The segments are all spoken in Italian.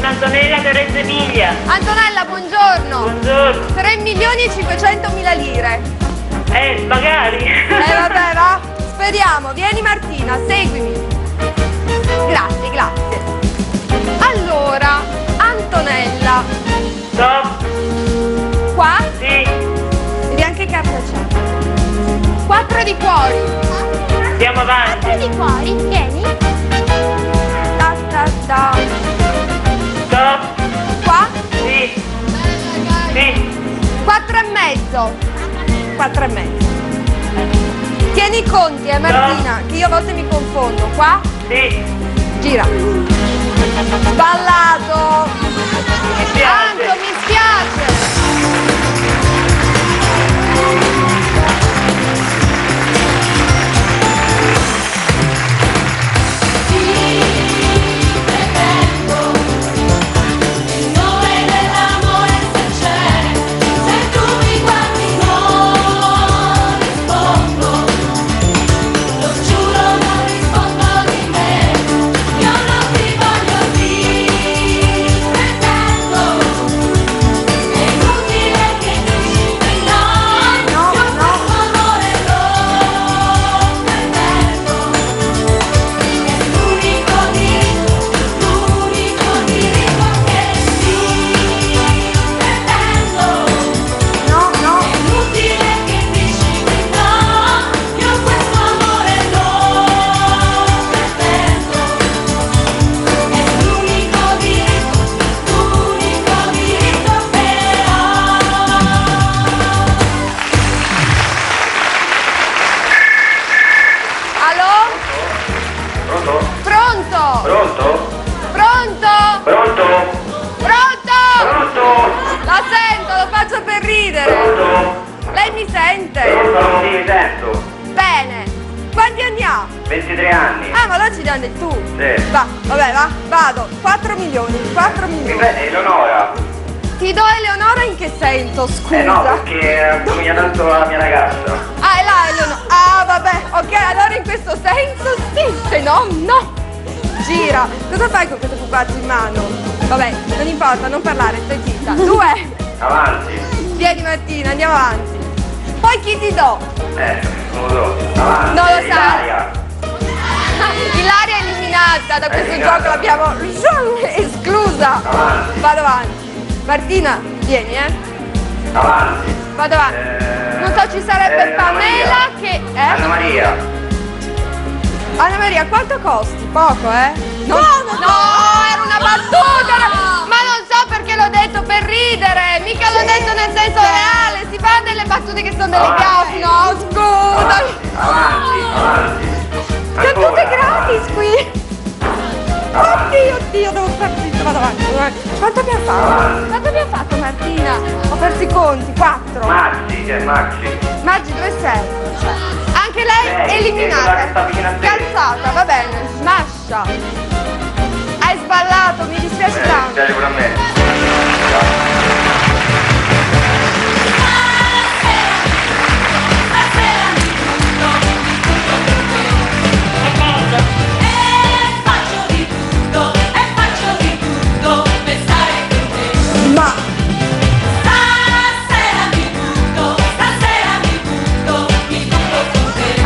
Sono Antonella da Reggio Emilia. Antonella, buongiorno. Buongiorno. 3.500.000 lire. Magari. Vabbè, va. Speriamo. Vieni Martina, seguimi. Grazie, grazie. Allora, Antonella. Stop. Qua? Sì. Vedi anche che carta c'è. 4 di cuori. Andiamo avanti. 4 di cuori, vieni. Ta ta ta. Stop. Qua? Sì. Sì. 4 e mezzo. 4 e mezzo. Tieni i conti, Martina, che io a volte mi confondo. Qua? Sì. Gira. Sballato. Mi spiace. Anto, mi spiace. Lei mi sente? Pronto? Sì, mi sento. Bene. Quanti anni ha? 23 anni. Ah, ma allora ci danno tu. Sì. Va, vabbè, va, vado. 4 milioni, 4 milioni. Mi prende Eleonora? Ti do Eleonora in che senso, scusa? No, perché assomiglia tanto alla mia ragazza. Ah, è là Eleonora. Ah, vabbè, ok, allora in questo senso sì, se no, no. Gira. Cosa fai con questo pupazzo in mano? Vabbè, non importa, non parlare, stai zitta. 2. Avanti. Vieni Martina, andiamo avanti. Poi chi ti do? Non lo so. Avanti. Non lo sai. Ilaria. Ilaria è eliminata da questo eliminata. gioco, l'abbiamo esclusa. Avanti. Vado avanti. Martina, vieni, Avanti. Vado avanti. Non so, ci sarebbe Anna Pamela Maria. che... Anna Maria. Anna Maria, quanto costi? Poco, No, era una battuta! Ma non so perché l'ho detto per ridere! Mica l'ho detto nel senso reale! Si fa delle battute che sono delle gaffe! No, scusami! Avanti. Sono tutte gratis qui! Oddio, devo far zitto, vado avanti. Quanto abbiamo fatto? Quanto abbiamo fatto Martina? Ho perso i conti, 4. Maxi, che è Maxi? Maggi, dove sei? Anche lei eliminata. Calzata, va bene, smascia. Hai sballato, mi dispiace tanto. Dai pure a me.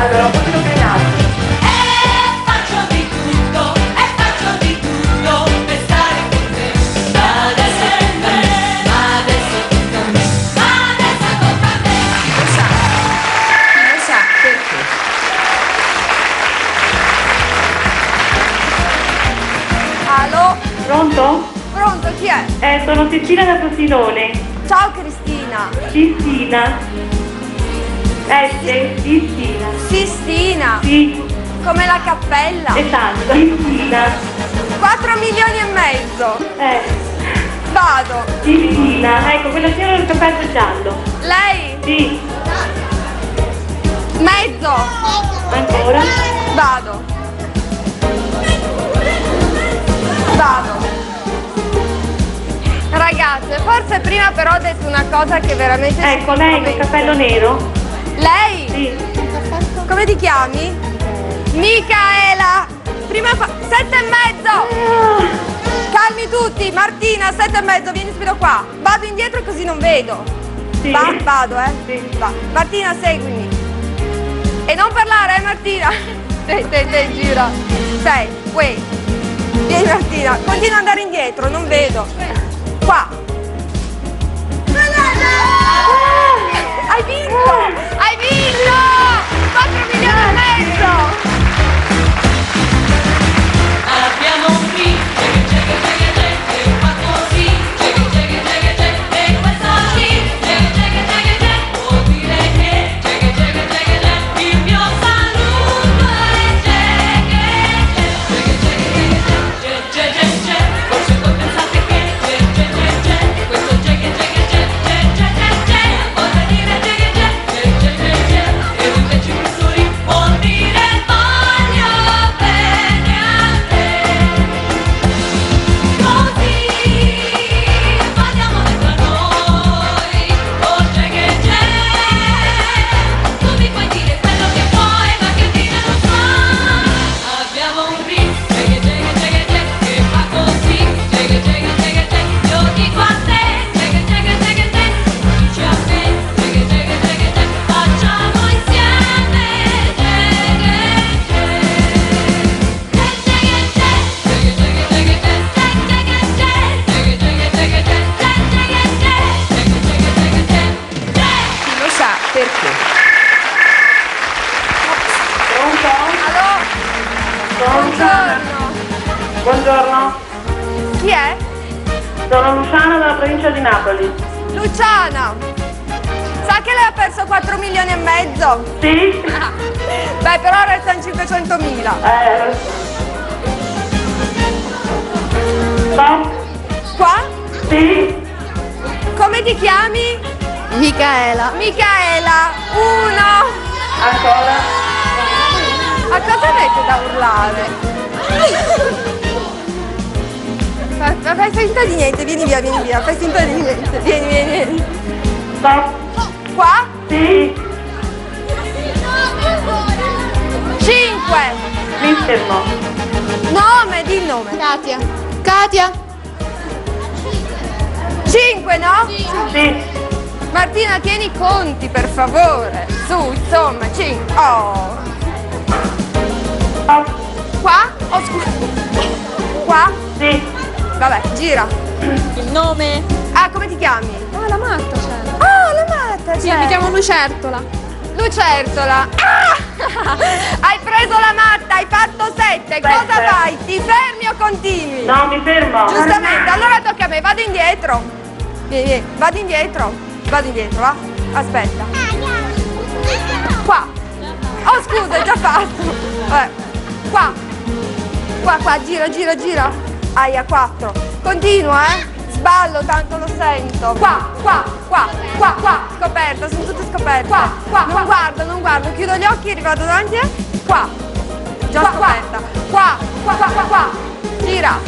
Allora, un pochino frenato. Faccio di tutto per stare con te. Adesso tocca a me, adesso tocca a me, adesso tocca a me. Lo sa, perché? Allo? Pronto? Pronto, chi è? Sono Cristina da Frosinone. Ciao Cristina. Cristina. Cristina. Sistina. Sì, Come la cappella. esatto. Cristina. 4 milioni e mezzo. Vado. Cristina. Ecco, quella signora del cappello giallo. Lei? Sì. Mezzo. Ancora. Vado. Ragazze, forse prima però ho detto una cosa che veramente... Ecco, lei col cappello nero. Lei? Sì. Come ti chiami? Micaela. Prima 7 e mezzo. Calmi tutti, Martina, 7,5, vieni subito qua. Vado indietro così non vedo. Sì. Vado, Sì. Va. Martina, seguimi. E non parlare, Martina. Te, gira. 6, wait. Vieni Martina, continua ad andare indietro, non vedo. Qua. Hai vinto! Hai vinto! 4 milioni e mezzo! Abbiamo un qui, che fa così, che questo sì, vuol dire che il mio saluto è forse voi pensate che questo vuol dire e invece questo vuol dire voglio bene a te. Così parliamo tra noi, oh c'è, tu mi puoi dire quello che vuoi, ma che dire non so. Abbiamo un ring, che fa così, io dico a te, dici a me, facciamo insieme, Lo sa perché. Pronto? Allora, buongiorno. Buongiorno. Chi è? Sono Luciana dalla provincia di Napoli. Luciana. Sa che lei ha perso 4 milioni e mezzo? Sì? Beh, però restano 500.000. Stop? Qua? Sì? Come ti chiami? Micaela. Micaela, 1. Ancora? A cosa avete da urlare? Fai finta di niente, vieni via, fai finta di niente. Vieni. Stop? Qua? Sì? 5. Mi fermo. Nome, di il nome. Katia. 5, no? Sì? Martina, tieni i conti, per favore. Su, insomma, 5. Oh. Stop? Qua? Oh, scusa. Qua? Sì? Vabbè, gira. Il nome? Ah, come ti chiami? Ah, la matta c'è. Ah, la matta, Sì, c'è. mi chiamo Lucertola. Lucertola. Ah! Hai preso la matta, hai fatto 7. Cosa Sette. fai? Ti fermi o continui? No, mi fermo. Giustamente, allora tocca a me, vado indietro. Vieni, vado indietro, va. Aspetta. Qua. Oh, scusa, è già fatto. Qua. Qua, gira. Aia, 4. Continua, Sballo, tanto lo sento. Qua. Scoperta, sono tutte scoperte. Qua. Non guardo. Chiudo gli occhi, rivado davanti. Qua. Già scoperta. Qua. Gira.